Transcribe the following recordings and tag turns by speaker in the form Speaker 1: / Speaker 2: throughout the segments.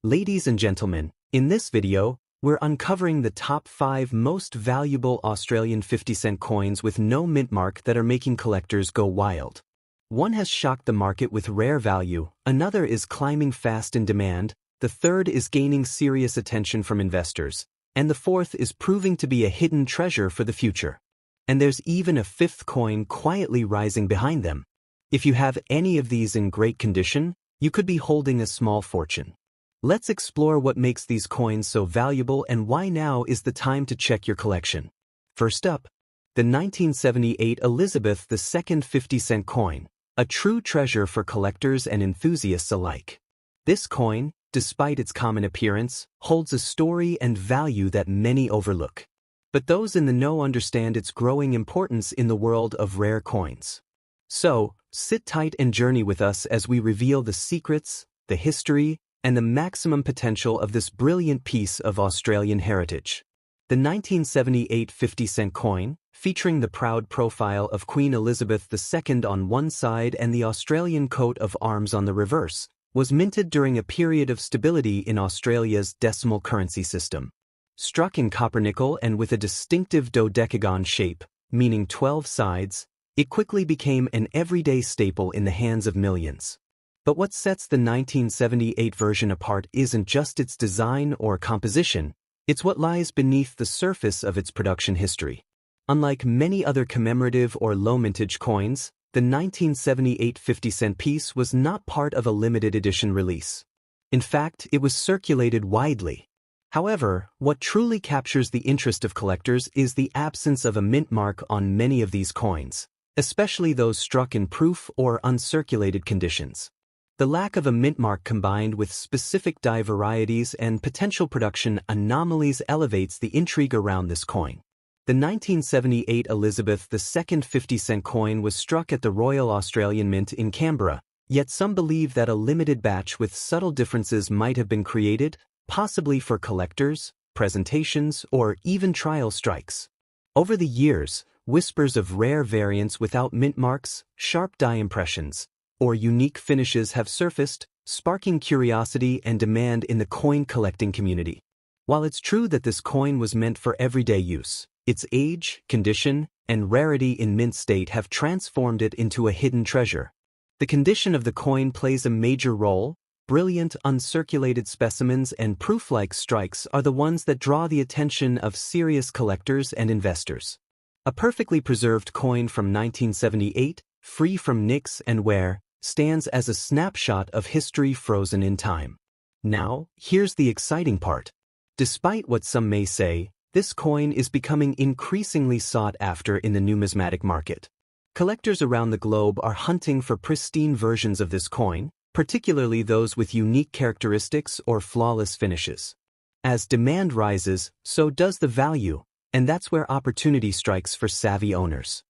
Speaker 1: Ladies and gentlemen, in this video, we're uncovering the top 5 most valuable Australian 50-cent coins with no mint mark that are making collectors go wild. One has shocked the market with rare value, another is climbing fast in demand, the third is gaining serious attention from investors, and the fourth is proving to be a hidden treasure for the future. And there's even a fifth coin quietly rising behind them. If you have any of these in great condition, you could be holding a small fortune. Let's explore what makes these coins so valuable and why now is the time to check your collection. First up, the 1978 Elizabeth II 50-cent coin, a true treasure for collectors and enthusiasts alike. This coin, despite its common appearance, holds a story and value that many overlook. But those in the know understand its growing importance in the world of rare coins. So, sit tight and journey with us as we reveal the secrets, the history, and the maximum potential of this brilliant piece of Australian heritage. The 1978 50-cent coin, featuring the proud profile of Queen Elizabeth II on one side and the Australian coat of arms on the reverse, was minted during a period of stability in Australia's decimal currency system. Struck in copper-nickel and with a distinctive dodecagon shape, meaning 12 sides, it quickly became an everyday staple in the hands of millions. But what sets the 1978 version apart isn't just its design or composition, it's what lies beneath the surface of its production history. Unlike many other commemorative or low-mintage coins, the 1978 50-cent piece was not part of a limited edition release. In fact, it was circulated widely. However, what truly captures the interest of collectors is the absence of a mint mark on many of these coins, especially those struck in proof or uncirculated conditions. The lack of a mint mark combined with specific die varieties and potential production anomalies elevates the intrigue around this coin. The 1978 Elizabeth II 50-cent coin was struck at the Royal Australian Mint in Canberra, yet some believe that a limited batch with subtle differences might have been created, possibly for collectors, presentations, or even trial strikes. Over the years, whispers of rare variants without mint marks, sharp die impressions, or unique finishes have surfaced, sparking curiosity and demand in the coin collecting community. While it's true that this coin was meant for everyday use, its age, condition, and rarity in mint state have transformed it into a hidden treasure. The condition of the coin plays a major role. Brilliant uncirculated specimens and proof-like strikes are the ones that draw the attention of serious collectors and investors. A perfectly preserved coin from 1978, free from nicks and wear, stands as a snapshot of history frozen in time. Now, here's the exciting part. Despite what some may say, this coin is becoming increasingly sought after in the numismatic market. Collectors around the globe are hunting for pristine versions of this coin, particularly those with unique characteristics or flawless finishes. As demand rises, so does the value, and that's where opportunity strikes for savvy owners.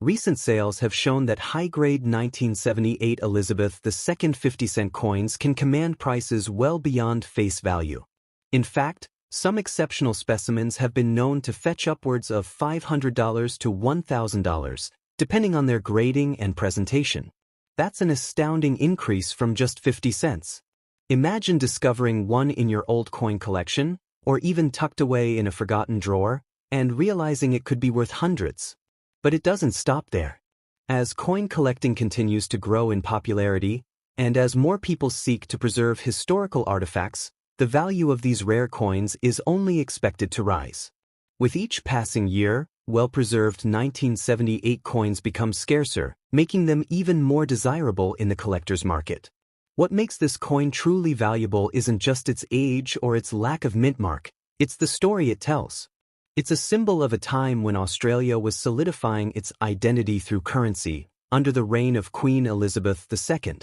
Speaker 1: Recent sales have shown that high-grade 1978 Elizabeth II 50-cent coins can command prices well beyond face value. In fact, some exceptional specimens have been known to fetch upwards of $500 to $1,000, depending on their grading and presentation. That's an astounding increase from just 50 cents. Imagine discovering one in your old coin collection, or even tucked away in a forgotten drawer, and realizing it could be worth hundreds. But it doesn't stop there. As coin collecting continues to grow in popularity, and as more people seek to preserve historical artifacts, the value of these rare coins is only expected to rise. With each passing year, well-preserved 1978 coins become scarcer, making them even more desirable in the collector's market. What makes this coin truly valuable isn't just its age or its lack of mint mark, it's the story it tells. It's a symbol of a time when Australia was solidifying its identity through currency, under the reign of Queen Elizabeth II.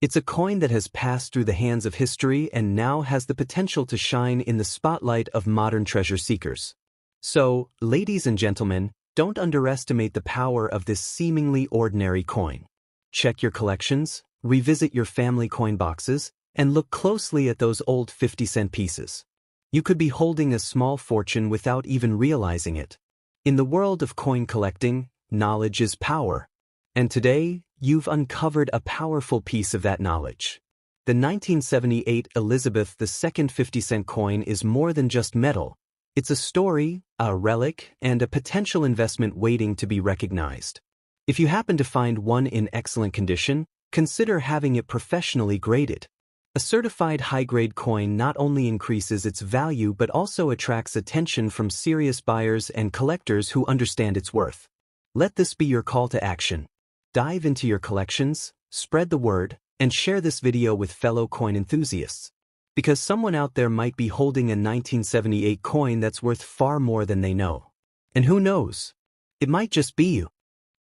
Speaker 1: It's a coin that has passed through the hands of history and now has the potential to shine in the spotlight of modern treasure seekers. So, ladies and gentlemen, don't underestimate the power of this seemingly ordinary coin. Check your collections, revisit your family coin boxes, and look closely at those old 50-cent pieces. You could be holding a small fortune without even realizing it. In the world of coin collecting, knowledge is power. And today, you've uncovered a powerful piece of that knowledge. The 1978 Elizabeth II 50-cent coin is more than just metal. It's a story, a relic, and a potential investment waiting to be recognized. If you happen to find one in excellent condition, consider having it professionally graded. A certified high-grade coin not only increases its value but also attracts attention from serious buyers and collectors who understand its worth. Let this be your call to action. Dive into your collections, spread the word, and share this video with fellow coin enthusiasts. Because someone out there might be holding a 1978 coin that's worth far more than they know. And who knows? It might just be you.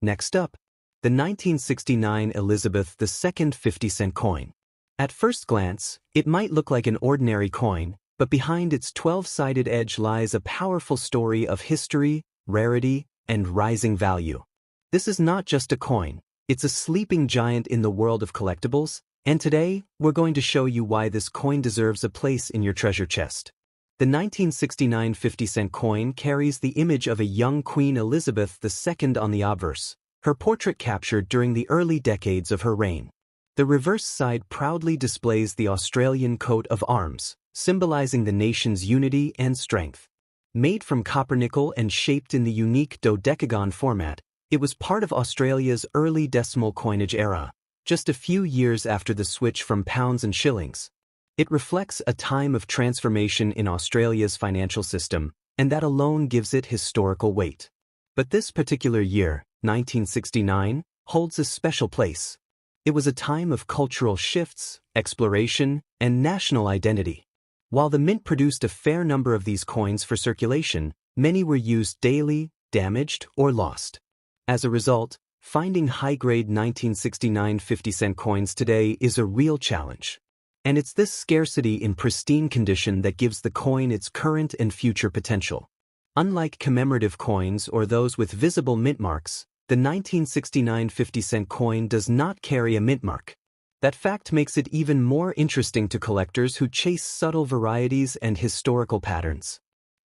Speaker 1: Next up, the 1969 Elizabeth II 50-cent coin. At first glance, it might look like an ordinary coin, but behind its 12-sided edge lies a powerful story of history, rarity, and rising value. This is not just a coin, it's a sleeping giant in the world of collectibles, and today, we're going to show you why this coin deserves a place in your treasure chest. The 1969 50-cent coin carries the image of a young Queen Elizabeth II on the obverse, her portrait captured during the early decades of her reign. The reverse side proudly displays the Australian coat of arms, symbolizing the nation's unity and strength. Made from copper nickel and shaped in the unique dodecagon format, it was part of Australia's early decimal coinage era, just a few years after the switch from pounds and shillings. It reflects a time of transformation in Australia's financial system, and that alone gives it historical weight. But this particular year, 1969, holds a special place. It was a time of cultural shifts, exploration, and national identity. While the mint produced a fair number of these coins for circulation, many were used daily, damaged, or lost. As a result, finding high-grade 1969 50-cent coins today is a real challenge. And it's this scarcity in pristine condition that gives the coin its current and future potential. Unlike commemorative coins or those with visible mint marks, the 1969 50-cent coin does not carry a mint mark. That fact makes it even more interesting to collectors who chase subtle varieties and historical patterns.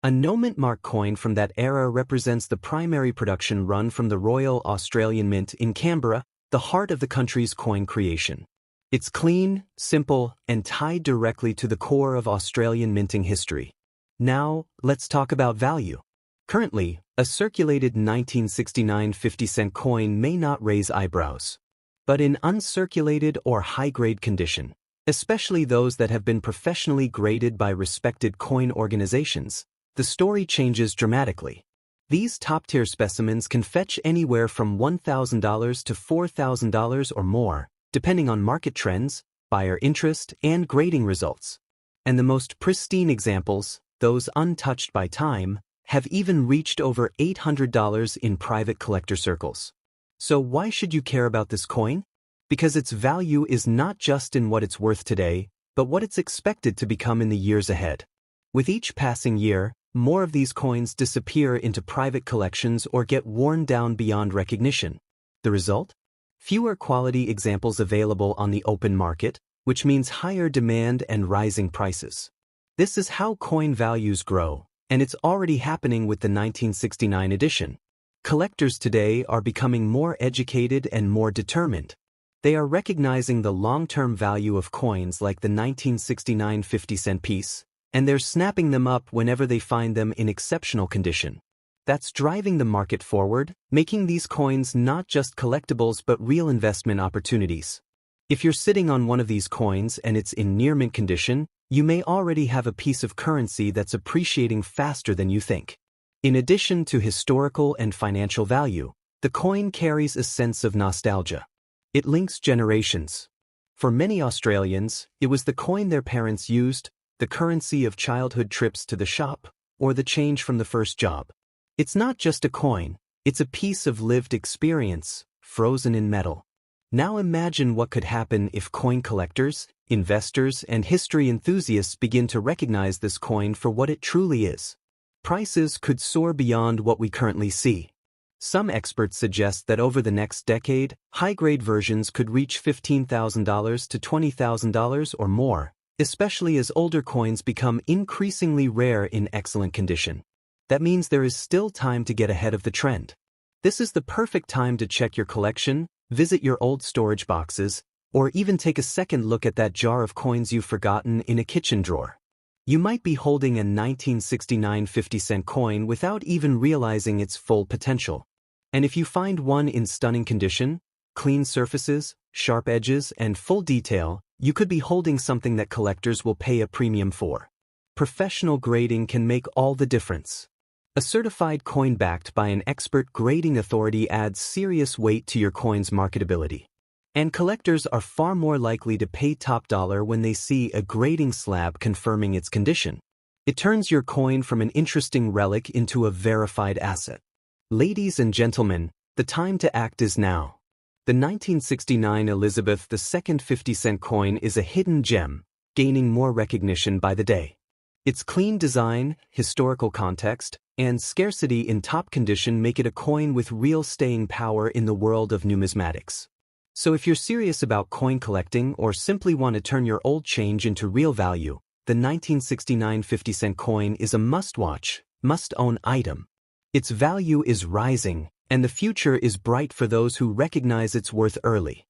Speaker 1: A no-mint mark coin from that era represents the primary production run from the Royal Australian Mint in Canberra, the heart of the country's coin creation. It's clean, simple, and tied directly to the core of Australian minting history. Now, let's talk about value. Currently, a circulated 1969 50-cent coin may not raise eyebrows. But in uncirculated or high-grade condition, especially those that have been professionally graded by respected coin organizations, the story changes dramatically. These top-tier specimens can fetch anywhere from $1,000 to $4,000 or more, depending on market trends, buyer interest, and grading results. And the most pristine examples, those untouched by time, have even reached over $800 in private collector circles. So why should you care about this coin? Because its value is not just in what it's worth today, but what it's expected to become in the years ahead. With each passing year, more of these coins disappear into private collections or get worn down beyond recognition. The result? Fewer quality examples available on the open market, which means higher demand and rising prices. This is how coin values grow, and it's already happening with the 1969 edition. Collectors today are becoming more educated and more determined. They are recognizing the long-term value of coins like the 1969 50-cent piece, and they're snapping them up whenever they find them in exceptional condition. That's driving the market forward, making these coins not just collectibles but real investment opportunities. If you're sitting on one of these coins and it's in near-mint condition, you may already have a piece of currency that's appreciating faster than you think. In addition to historical and financial value, the coin carries a sense of nostalgia. It links generations. For many Australians, it was the coin their parents used, the currency of childhood trips to the shop, or the change from the first job. It's not just a coin, it's a piece of lived experience, frozen in metal. Now imagine what could happen if coin collectors, investors, and history enthusiasts begin to recognize this coin for what it truly is. Prices could soar beyond what we currently see. Some experts suggest that over the next decade, high-grade versions could reach $15,000 to $20,000 or more, especially as older coins become increasingly rare in excellent condition. That means there is still time to get ahead of the trend. This is the perfect time to check your collection, visit your old storage boxes, Or even take a second look at that jar of coins you've forgotten in a kitchen drawer. You might be holding a 1969 50-cent coin without even realizing its full potential. And if you find one in stunning condition, clean surfaces, sharp edges, and full detail, you could be holding something that collectors will pay a premium for. Professional grading can make all the difference. A certified coin backed by an expert grading authority adds serious weight to your coin's marketability. And collectors are far more likely to pay top dollar when they see a grading slab confirming its condition. It turns your coin from an interesting relic into a verified asset. Ladies and gentlemen, the time to act is now. The 1969 Elizabeth II 50-cent coin is a hidden gem, gaining more recognition by the day. Its clean design, historical context, and scarcity in top condition make it a coin with real staying power in the world of numismatics. So if you're serious about coin collecting or simply want to turn your old change into real value, the 1969 50-cent coin is a must-watch, must-own item. Its value is rising, and the future is bright for those who recognize its worth early.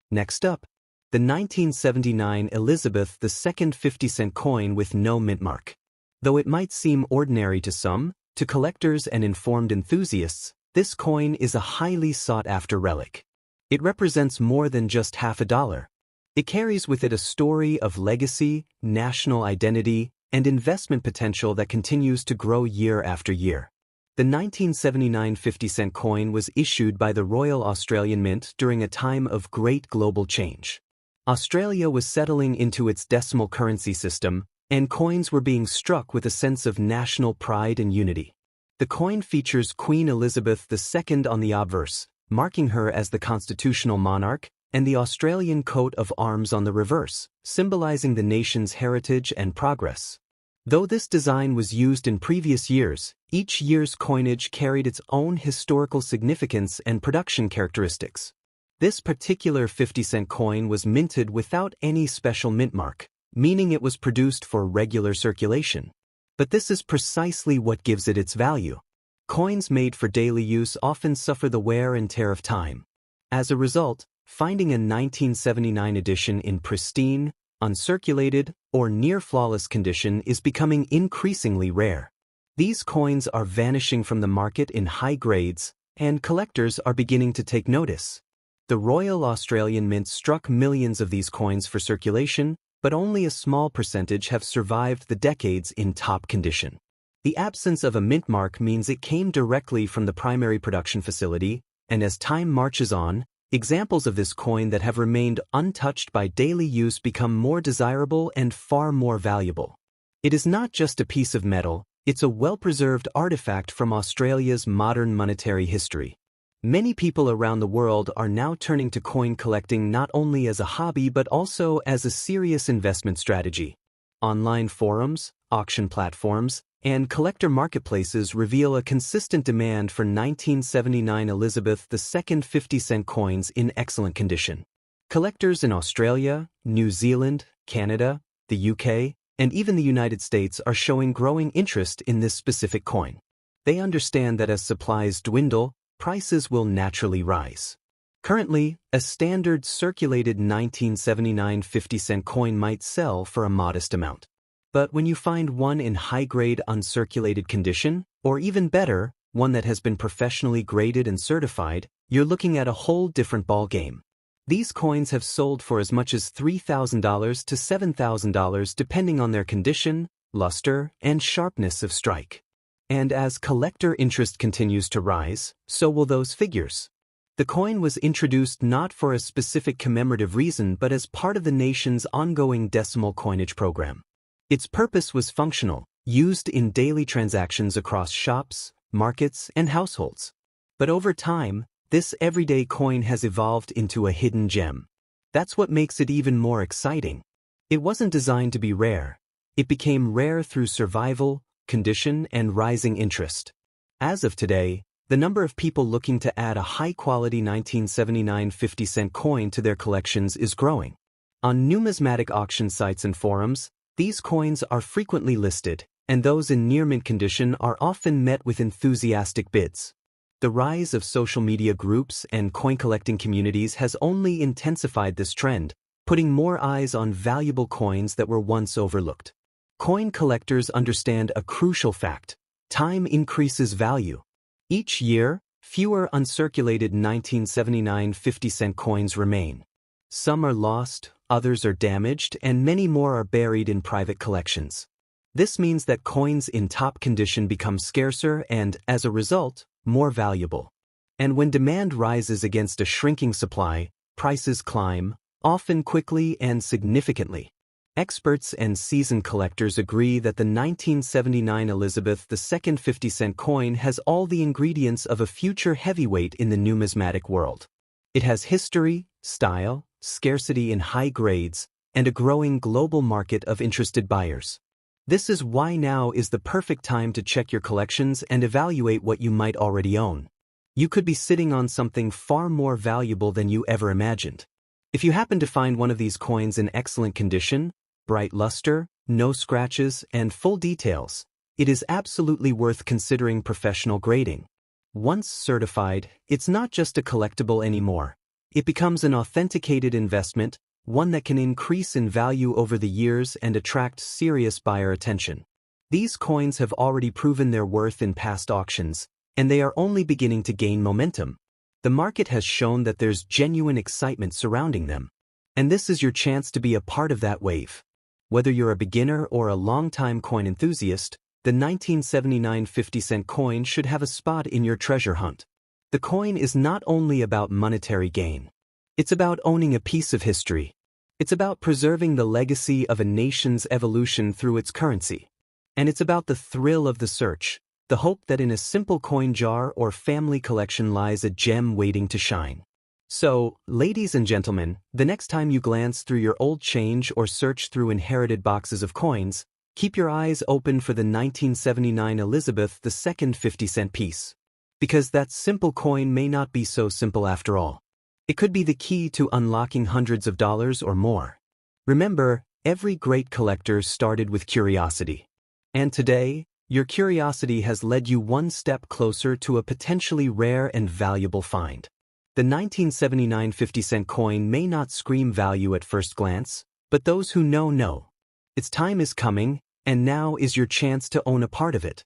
Speaker 1: Next up, the 1979 Elizabeth II 50-cent coin with no mint mark. Though it might seem ordinary to some, to collectors and informed enthusiasts, this coin is a highly sought-after relic. It represents more than just half a dollar. It carries with it a story of legacy, national identity, and investment potential that continues to grow year after year. The 1979 50-cent coin was issued by the Royal Australian Mint during a time of great global change. Australia was settling into its decimal currency system, and coins were being struck with a sense of national pride and unity. The coin features Queen Elizabeth II on the obverse, marking her as the constitutional monarch, and the Australian coat of arms on the reverse, symbolizing the nation's heritage and progress. Though this design was used in previous years, each year's coinage carried its own historical significance and production characteristics. This particular 50-cent coin was minted without any special mint mark, meaning it was produced for regular circulation. But this is precisely what gives it its value. Coins made for daily use often suffer the wear and tear of time. As a result, finding a 1979 edition in pristine, uncirculated, or near-flawless condition is becoming increasingly rare. These coins are vanishing from the market in high grades, and collectors are beginning to take notice. The Royal Australian Mint struck millions of these coins for circulation, but only a small percentage have survived the decades in top condition. The absence of a mint mark means it came directly from the primary production facility, and as time marches on, examples of this coin that have remained untouched by daily use become more desirable and far more valuable. It is not just a piece of metal, it's a well-preserved artifact from Australia's modern monetary history. Many people around the world are now turning to coin collecting not only as a hobby but also as a serious investment strategy. Online forums, auction platforms, and collector marketplaces reveal a consistent demand for 1979 Elizabeth II 50-cent coins in excellent condition. Collectors in Australia, New Zealand, Canada, the UK, and even the United States are showing growing interest in this specific coin. They understand that as supplies dwindle, prices will naturally rise. Currently, a standard circulated 1979 50-cent coin might sell for a modest amount. But when you find one in high-grade uncirculated condition, or even better, one that has been professionally graded and certified, you're looking at a whole different ballgame. These coins have sold for as much as $3,000 to $7,000 depending on their condition, luster, and sharpness of strike. And as collector interest continues to rise, so will those figures. The coin was introduced not for a specific commemorative reason but as part of the nation's ongoing decimal coinage program. Its purpose was functional, used in daily transactions across shops, markets, and households. But over time, this everyday coin has evolved into a hidden gem. That's what makes it even more exciting. It wasn't designed to be rare. It became rare through survival, condition, and rising interest. As of today, the number of people looking to add a high-quality 1979 50-cent coin to their collections is growing. On numismatic auction sites and forums, these coins are frequently listed, and those in near-mint condition are often met with enthusiastic bids. The rise of social media groups and coin-collecting communities has only intensified this trend, putting more eyes on valuable coins that were once overlooked. Coin collectors understand a crucial fact: time increases value. Each year, fewer uncirculated 1979 50-cent coins remain. Some are lost, others are damaged, and many more are buried in private collections. This means that coins in top condition become scarcer and, as a result, more valuable. And when demand rises against a shrinking supply, prices climb, often quickly and significantly. Experts and seasoned collectors agree that the 1979 Elizabeth II 50-cent coin has all the ingredients of a future heavyweight in the numismatic world. It has history, style, scarcity in high grades, and a growing global market of interested buyers. This is why now is the perfect time to check your collections and evaluate what you might already own. You could be sitting on something far more valuable than you ever imagined. If you happen to find one of these coins in excellent condition, bright luster, no scratches, and full details, it is absolutely worth considering professional grading. Once certified, it's not just a collectible anymore. It becomes an authenticated investment, one that can increase in value over the years and attract serious buyer attention. These coins have already proven their worth in past auctions, and they are only beginning to gain momentum. The market has shown that there's genuine excitement surrounding them. And this is your chance to be a part of that wave. Whether you're a beginner or a long-time coin enthusiast, the 1979 50-cent coin should have a spot in your treasure hunt. The coin is not only about monetary gain. It's about owning a piece of history. It's about preserving the legacy of a nation's evolution through its currency. And it's about the thrill of the search, the hope that in a simple coin jar or family collection lies a gem waiting to shine. So, ladies and gentlemen, the next time you glance through your old change or search through inherited boxes of coins, keep your eyes open for the 1979 Elizabeth II 50-cent piece. Because that simple coin may not be so simple after all. It could be the key to unlocking hundreds of dollars or more. Remember, every great collector started with curiosity. And today, your curiosity has led you one step closer to a potentially rare and valuable find. The 1979 50-cent coin may not scream value at first glance, but those who know. Its time is coming, and now is your chance to own a part of it.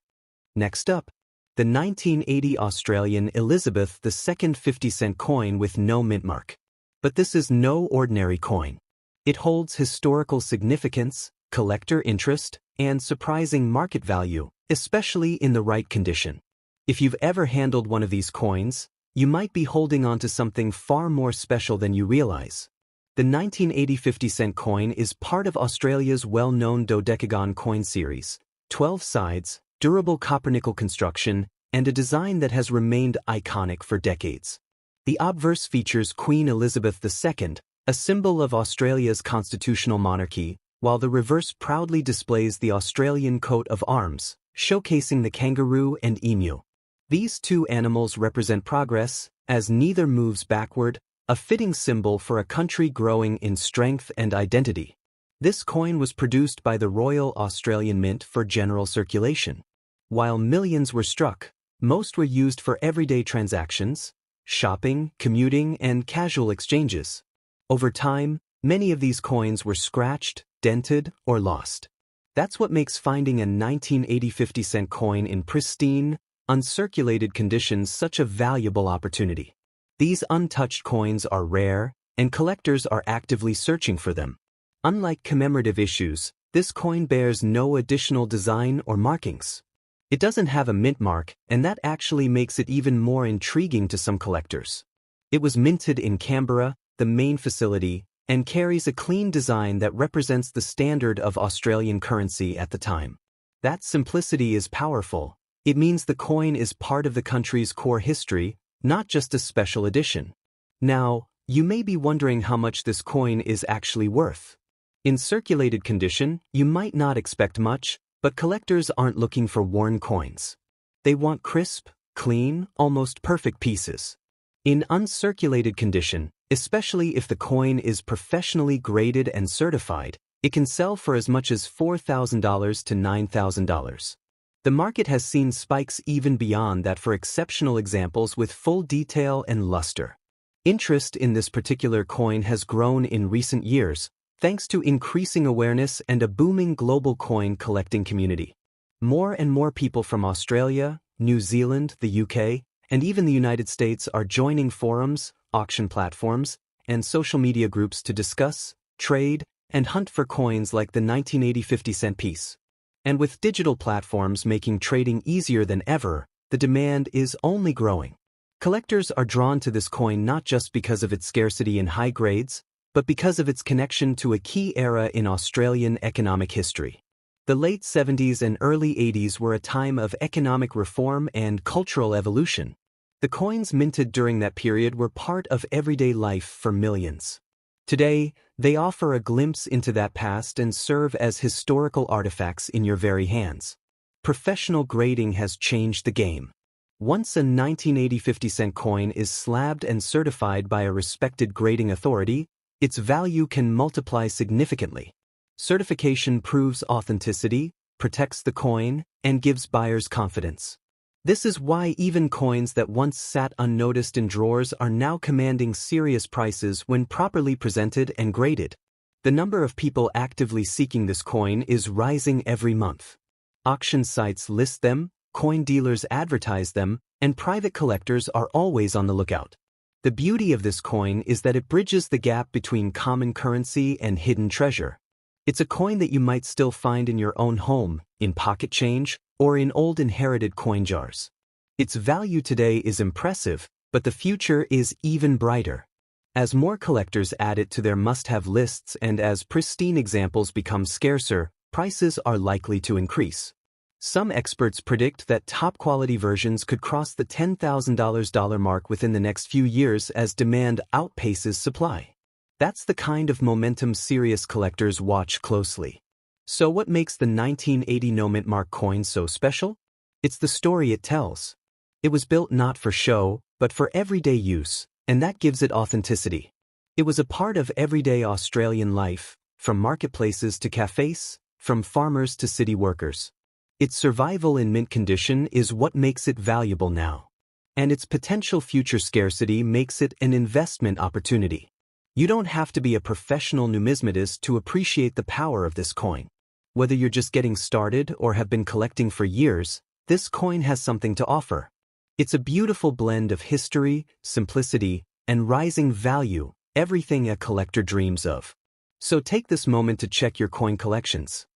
Speaker 1: Next up, the 1980 Australian Elizabeth II 50-cent coin with no mint mark. But this is no ordinary coin. It holds historical significance, collector interest, and surprising market value, especially in the right condition. If you've ever handled one of these coins, you might be holding on to something far more special than you realize. The 1980 50-cent coin is part of Australia's well-known dodecagon coin series, 12 sides, durable copper-nickel construction, and a design that has remained iconic for decades. The obverse features Queen Elizabeth II, a symbol of Australia's constitutional monarchy, while the reverse proudly displays the Australian coat of arms, showcasing the kangaroo and emu. These two animals represent progress, as neither moves backward, a fitting symbol for a country growing in strength and identity. This coin was produced by the Royal Australian Mint for general circulation. While millions were struck, most were used for everyday transactions, shopping, commuting, and casual exchanges. Over time, many of these coins were scratched, dented, or lost. That's what makes finding a 1980 50-cent coin in pristine, uncirculated conditions such a valuable opportunity. These untouched coins are rare, and collectors are actively searching for them. Unlike commemorative issues, this coin bears no additional design or markings. It doesn't have a mint mark, and that actually makes it even more intriguing to some collectors. It was minted in Canberra, the main facility, and carries a clean design that represents the standard of Australian currency at the time. That simplicity is powerful. It means the coin is part of the country's core history, not just a special edition. Now, you may be wondering how much this coin is actually worth. In circulated condition, you might not expect much, but collectors aren't looking for worn coins. They want crisp, clean, almost perfect pieces. In uncirculated condition, especially if the coin is professionally graded and certified, it can sell for as much as $4,000 to $9,000. The market has seen spikes even beyond that for exceptional examples with full detail and luster. Interest in this particular coin has grown in recent years, thanks to increasing awareness and a booming global coin collecting community. More and more people from Australia, New Zealand, the UK, and even the United States are joining forums, auction platforms, and social media groups to discuss, trade, and hunt for coins like the 1980 50-cent piece. And with digital platforms making trading easier than ever, the demand is only growing. Collectors are drawn to this coin not just because of its scarcity in high grades, but because of its connection to a key era in Australian economic history. The late 70s and early 80s were a time of economic reform and cultural evolution. The coins minted during that period were part of everyday life for millions. Today, they offer a glimpse into that past and serve as historical artifacts in your very hands. Professional grading has changed the game. Once a 1980 50-cent coin is slabbed and certified by a respected grading authority, its value can multiply significantly. Certification proves authenticity, protects the coin, and gives buyers confidence. This is why even coins that once sat unnoticed in drawers are now commanding serious prices when properly presented and graded. The number of people actively seeking this coin is rising every month. Auction sites list them, coin dealers advertise them, and private collectors are always on the lookout. The beauty of this coin is that it bridges the gap between common currency and hidden treasure. It's a coin that you might still find in your own home, in pocket change, or in old inherited coin jars. Its value today is impressive, but the future is even brighter. As more collectors add it to their must-have lists and as pristine examples become scarcer, prices are likely to increase. Some experts predict that top-quality versions could cross the $10,000 mark within the next few years as demand outpaces supply. That's the kind of momentum serious collectors watch closely. So what makes the 1980 no-mint mark coin so special? It's the story it tells. It was built not for show, but for everyday use, and that gives it authenticity. It was a part of everyday Australian life, from marketplaces to cafes, from farmers to city workers. Its survival in mint condition is what makes it valuable now. And its potential future scarcity makes it an investment opportunity. You don't have to be a professional numismatist to appreciate the power of this coin. Whether you're just getting started or have been collecting for years, this coin has something to offer. It's a beautiful blend of history, simplicity, and rising value, everything a collector dreams of. So take this moment to check your coin collections.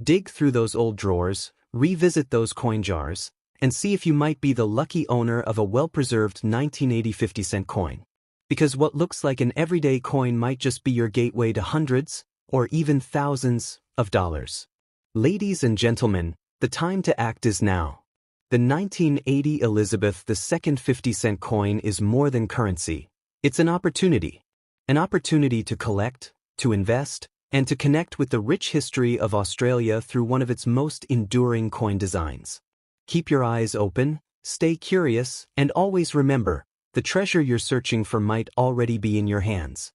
Speaker 1: Dig through those old drawers, revisit those coin jars, and see if you might be the lucky owner of a well-preserved 1980 50-cent coin. Because what looks like an everyday coin might just be your gateway to hundreds, or even thousands, of dollars. Ladies and gentlemen, the time to act is now. The 1980 Elizabeth II 50-cent coin is more than currency. It's an opportunity. An opportunity to collect, to invest, and to connect with the rich history of Australia through one of its most enduring coin designs. Keep your eyes open, stay curious, and always remember, the treasure you're searching for might already be in your hands.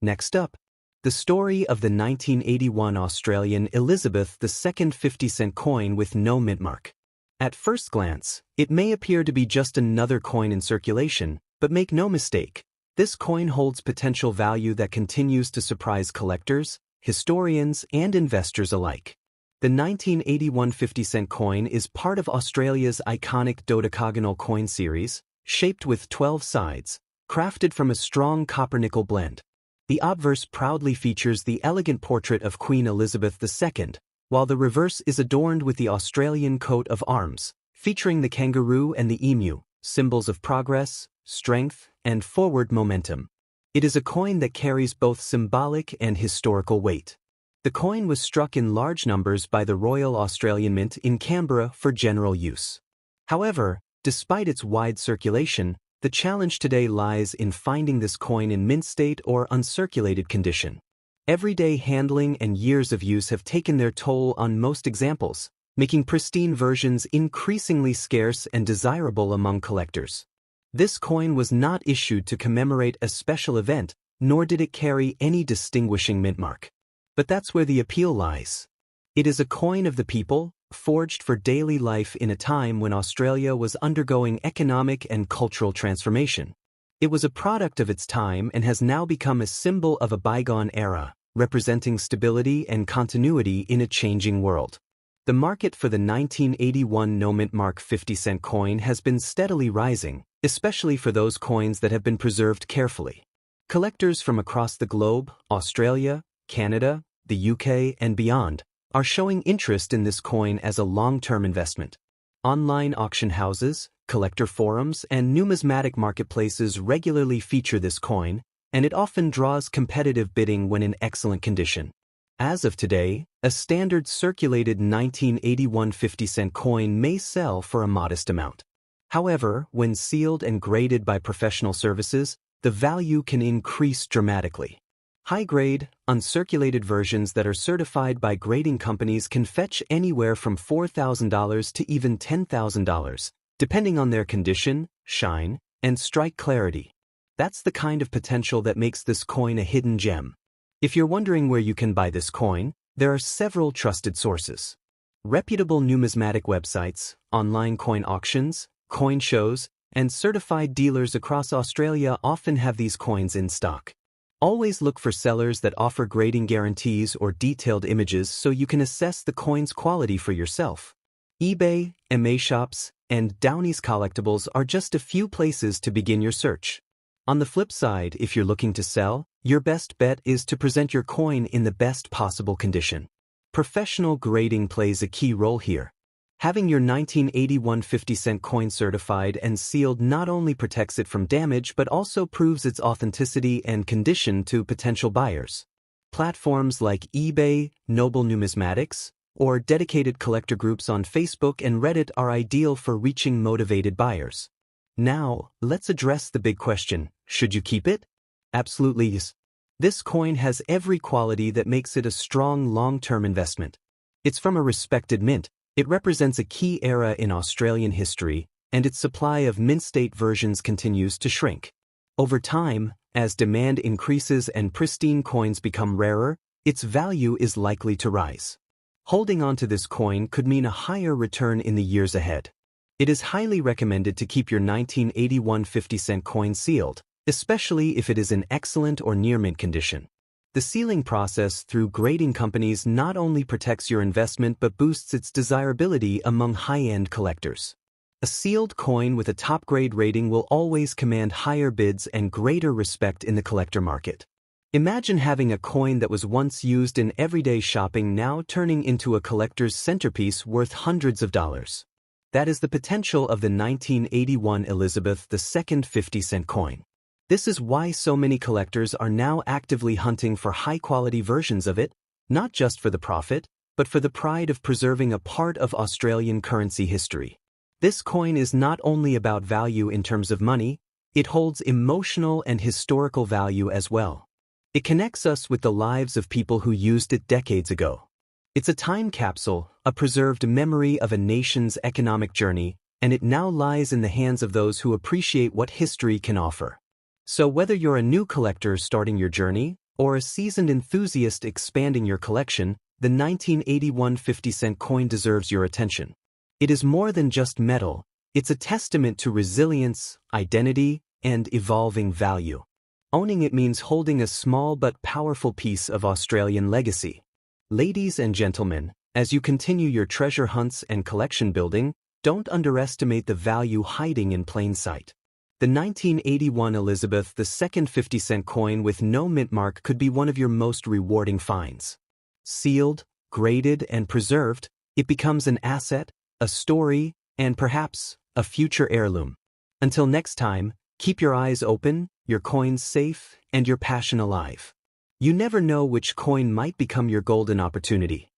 Speaker 1: Next up, the story of the 1981 Australian Elizabeth II 50-cent coin with no mint mark. At first glance, it may appear to be just another coin in circulation, but make no mistake, this coin holds potential value that continues to surprise collectors, historians, and investors alike. The 1981 50-cent coin is part of Australia's iconic dodecagonal coin series, shaped with 12 sides, crafted from a strong copper-nickel blend. The obverse proudly features the elegant portrait of Queen Elizabeth II, while the reverse is adorned with the Australian coat of arms, featuring the kangaroo and the emu, symbols of progress, strength, and forward momentum. It is a coin that carries both symbolic and historical weight. The coin was struck in large numbers by the Royal Australian Mint in Canberra for general use. However, despite its wide circulation, the challenge today lies in finding this coin in mint state or uncirculated condition. Everyday handling and years of use have taken their toll on most examples, making pristine versions increasingly scarce and desirable among collectors. This coin was not issued to commemorate a special event, nor did it carry any distinguishing mint mark. But that's where the appeal lies. It is a coin of the people, forged for daily life in a time when Australia was undergoing economic and cultural transformation. It was a product of its time and has now become a symbol of a bygone era, representing stability and continuity in a changing world. The market for the 1981 no-mint mark 50-cent coin has been steadily rising, especially for those coins that have been preserved carefully. Collectors from across the globe, Australia, Canada, the UK, and beyond, are showing interest in this coin as a long-term investment. Online auction houses, collector forums, and numismatic marketplaces regularly feature this coin, and it often draws competitive bidding when in excellent condition. As of today, a standard circulated 1981 50-cent coin may sell for a modest amount. However, when sealed and graded by professional services, the value can increase dramatically. High-grade, uncirculated versions that are certified by grading companies can fetch anywhere from $4,000 to even $10,000, depending on their condition, shine, and strike clarity. That's the kind of potential that makes this coin a hidden gem. If you're wondering where you can buy this coin, there are several trusted sources. Reputable numismatic websites, online coin auctions, coin shows, and certified dealers across Australia often have these coins in stock. Always look for sellers that offer grading guarantees or detailed images so you can assess the coin's quality for yourself. eBay, MA Shops, and Downey's Collectibles are just a few places to begin your search. On the flip side, if you're looking to sell, your best bet is to present your coin in the best possible condition. Professional grading plays a key role here. Having your 1981 50-cent coin certified and sealed not only protects it from damage but also proves its authenticity and condition to potential buyers. Platforms like eBay, Noble Numismatics, or dedicated collector groups on Facebook and Reddit are ideal for reaching motivated buyers. Now, let's address the big question: should you keep it? Absolutely yes. This coin has every quality that makes it a strong long-term investment. It's from a respected mint. It represents a key era in Australian history, and its supply of mint-state versions continues to shrink. Over time, as demand increases and pristine coins become rarer, its value is likely to rise. Holding on to this coin could mean a higher return in the years ahead. It is highly recommended to keep your 1981 50-cent coin sealed, especially if it is in excellent or near-mint condition. The sealing process through grading companies not only protects your investment but boosts its desirability among high-end collectors. A sealed coin with a top-grade rating will always command higher bids and greater respect in the collector market. Imagine having a coin that was once used in everyday shopping now turning into a collector's centerpiece worth hundreds of dollars. That is the potential of the 1981 Elizabeth II 50-cent coin. This is why so many collectors are now actively hunting for high-quality versions of it, not just for the profit, but for the pride of preserving a part of Australian currency history. This coin is not only about value in terms of money, it holds emotional and historical value as well. It connects us with the lives of people who used it decades ago. It's a time capsule, a preserved memory of a nation's economic journey, and it now lies in the hands of those who appreciate what history can offer. So whether you're a new collector starting your journey, or a seasoned enthusiast expanding your collection, the 1981 50-cent coin deserves your attention. It is more than just metal, it's a testament to resilience, identity, and evolving value. Owning it means holding a small but powerful piece of Australian legacy. Ladies and gentlemen, as you continue your treasure hunts and collection building, don't underestimate the value hiding in plain sight. The 1981 Elizabeth II 50-cent coin with no mint mark could be one of your most rewarding finds. Sealed, graded, and preserved, it becomes an asset, a story, and perhaps a future heirloom. Until next time, keep your eyes open, your coins safe, and your passion alive. You never know which coin might become your golden opportunity.